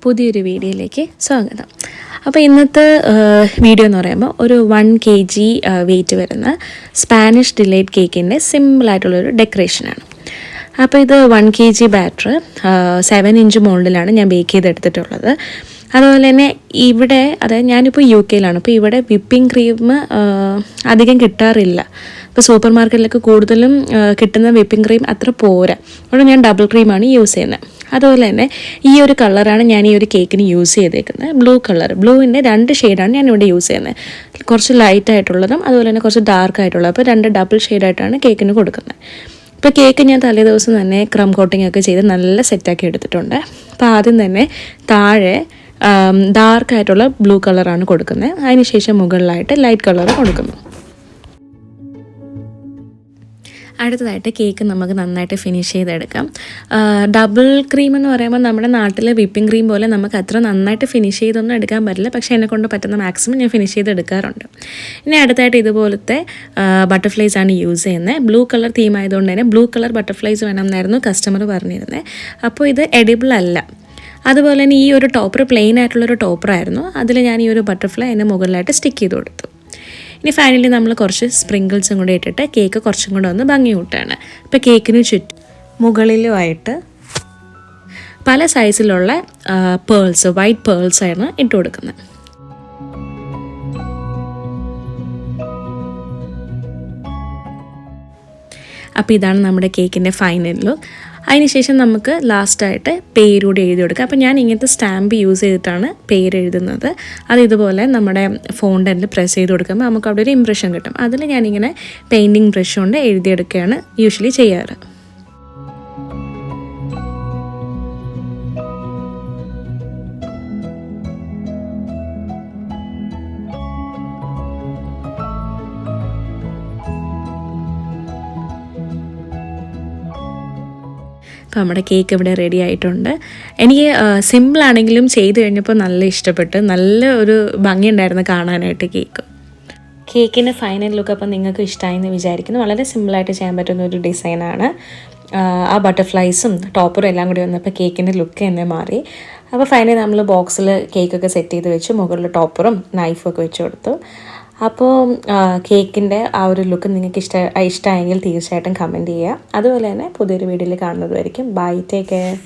പുതിയൊരു വീഡിയോയിലേക്ക് സ്വാഗതം. അപ്പോൾ ഇന്നത്തെ വീഡിയോ എന്ന് പറയുമ്പോൾ ഒരു 1 kg വെയിറ്റ് വരുന്ന സ്പാനിഷ് ഡിലൈറ്റ് കേക്കിൻ്റെ സിമ്പിളായിട്ടുള്ളൊരു ഡെക്കറേഷനാണ്. അപ്പോൾ ഇത് 1 kg ബാറ്റർ 7 ഇഞ്ച് മോൾഡിലാണ് ഞാൻ ബേക്ക് ചെയ്തെടുത്തിട്ടുള്ളത്. അതുപോലെ തന്നെ ഇവിടെ, അതായത് ഞാനിപ്പോൾ UK അപ്പോൾ ഇവിടെ വിപ്പിംഗ് ക്രീം അധികം കിട്ടാറില്ല. ഇപ്പോൾ സൂപ്പർ മാർക്കറ്റിലൊക്കെ കൂടുതലും കിട്ടുന്ന വിപ്പിംഗ് ക്രീം അത്ര പോരാ. അതുകൊണ്ട് ഞാൻ ഡബിൾ ക്രീമാണ് യൂസ് ചെയ്യുന്നത്. അതുപോലെ തന്നെ ഈ ഒരു കളറാണ് ഞാൻ ഈ ഒരു കേക്കിന് യൂസ് ചെയ്തേക്കുന്നത്, ബ്ലൂ കളർ. ബ്ലൂവിൻ്റെ 2 ഷെയ്ഡാണ് ഞാനിവിടെ യൂസ് ചെയ്യുന്നത്. കുറച്ച് ലൈറ്റായിട്ടുള്ളതും അതുപോലെ തന്നെ കുറച്ച് ഡാർക്ക് ആയിട്ടുള്ളതും. അപ്പോൾ 2 ഡബിൾ ഷെയ്ഡായിട്ടാണ് കേക്കിന് കൊടുക്കുന്നത്. ഇപ്പോൾ കേക്ക് ഞാൻ തലേ ദിവസം തന്നെ ക്രം കോട്ടിംഗ് ഒക്കെ ചെയ്ത് നല്ല സെറ്റാക്കി എടുത്തിട്ടുണ്ട്. അപ്പോൾ ആദ്യം തന്നെ താഴെ ഡാർക്കായിട്ടുള്ള ബ്ലൂ കളറാണ് കൊടുക്കുന്നത്. അതിനുശേഷം മുകളിലായിട്ട് ലൈറ്റ് കളർ കൊടുക്കുന്നു. അടുത്തതായിട്ട് കേക്ക് നമുക്ക് നന്നായിട്ട് ഫിനിഷ് ചെയ്തെടുക്കാം. ഡബിൾ ക്രീം എന്ന് പറയുമ്പോൾ നമ്മുടെ നാട്ടിലെ വിപ്പിംഗ് ക്രീം പോലെ നമുക്ക് അത്ര നന്നായിട്ട് ഫിനിഷ് ചെയ്തൊന്നും എടുക്കാൻ പറ്റില്ല. പക്ഷേ എന്നെക്കൊണ്ട് പറ്റുന്ന മാക്സിമം ഞാൻ ഫിനിഷ് ചെയ്തെടുക്കാറുണ്ട്. ഇനി അടുത്തായിട്ട് ഇതുപോലത്തെ ബട്ടർഫ്ലൈസ് ആണ് യൂസ് ചെയ്യുന്നത്. ബ്ലൂ കളർ തീം ആയതുകൊണ്ട് തന്നെ ബ്ലൂ കളർ ബട്ടർഫ്ലൈസ് വേണമെന്നായിരുന്നു കസ്റ്റമർ പറഞ്ഞിരുന്നത്. അപ്പോൾ ഇത് എഡിബിൾ അല്ല. അതുപോലെ തന്നെ ഈ ഒരു ടോപ്പർ പ്ലെയിൻ ആയിട്ടുള്ളൊരു ടോപ്പറായിരുന്നു. അതിൽ ഞാൻ ഈ ഒരു ബട്ടർഫ്ലൈ അതിൻ്റെ മുകളിലായിട്ട് സ്റ്റിക്ക് ചെയ്ത് കൊടുത്തു. ഇനി ഫൈനലി നമ്മൾ കുറച്ച് സ്പ്രിങ്കിൾസും കൂടി ഇട്ടിട്ട് കേക്ക് കുറച്ചും കൂടെ ഒന്ന് ഭംഗി കൂട്ടുകയാണ്. ഇപ്പോൾ കേക്കിന് ചുറ്റും മുകളിലുമായിട്ട് പല സൈസിലുള്ള പേൾസ്, വൈറ്റ് പേൾസാണ് ഇട്ട് കൊടുക്കുന്നത്. അപ്പോൾ ഇതാണ് നമ്മുടെ കേക്കിൻ്റെ ഫൈനൽ ലുക്ക്. അതിനുശേഷം നമുക്ക് ലാസ്റ്റായിട്ട് പേരൂടെ എഴുതി കൊടുക്കുക. അപ്പോൾ ഞാൻ ഇങ്ങനത്തെ സ്റ്റാമ്പ് യൂസ് ചെയ്തിട്ടാണ് പേര് എഴുതുന്നത്. അത് ഇതുപോലെ നമ്മുടെ ഫോണ്ടൻറ്റിൽ പ്രസ് ചെയ്ത് കൊടുക്കുമ്പോൾ നമുക്ക് അവിടെ ഒരു ഇംപ്രഷൻ കിട്ടും. അതിൽ ഞാനിങ്ങനെ പെയിൻറ്റിങ് ബ്രഷ് കൊണ്ട് എഴുതിയെടുക്കുകയാണ് യൂഷ്വലി ചെയ്യാറ്. അപ്പോൾ നമ്മുടെ കേക്ക് ഇവിടെ റെഡി ആയിട്ടുണ്ട്. എനിക്ക് സിമ്പിളാണെങ്കിലും ചെയ്ത് കഴിഞ്ഞപ്പോൾ നല്ല ഇഷ്ടപ്പെട്ട്, നല്ല ഒരു ഭംഗിയുണ്ടായിരുന്നു കാണാനായിട്ട് കേക്കിൻ്റെ ഫൈനൽ ലുക്ക്. അപ്പോൾ നിങ്ങൾക്ക് ഇഷ്ടമായെന്ന് വിചാരിക്കുന്നു. വളരെ സിമ്പിളായിട്ട് ചെയ്യാൻ പറ്റുന്ന ഒരു ഡിസൈനാണ്. ആ ബട്ടർഫ്ലൈസും ടോപ്പറും എല്ലാം കൂടി വന്നപ്പോൾ കേക്കിൻ്റെ ലുക്ക് തന്നെ മാറി. അപ്പോൾ ഫൈനലി നമ്മൾ ബോക്സിൽ കേക്കൊക്കെ സെറ്റ് ചെയ്ത് വെച്ച് മുകളിൽ ടോപ്പറും നൈഫും ഒക്കെ വെച്ച് കൊടുത്തു. അപ്പോൾ കേക്കിൻ്റെ ആ ഒരു ലുക്ക് നിങ്ങൾക്ക് ഇഷ്ടമായെങ്കിൽ തീർച്ചയായിട്ടും കമൻറ്റ് ചെയ്യുക. അതുപോലെ തന്നെ പുതിയൊരു വീഡിയോയിൽ കാണുന്നതുമായിരിക്കും. By, take care.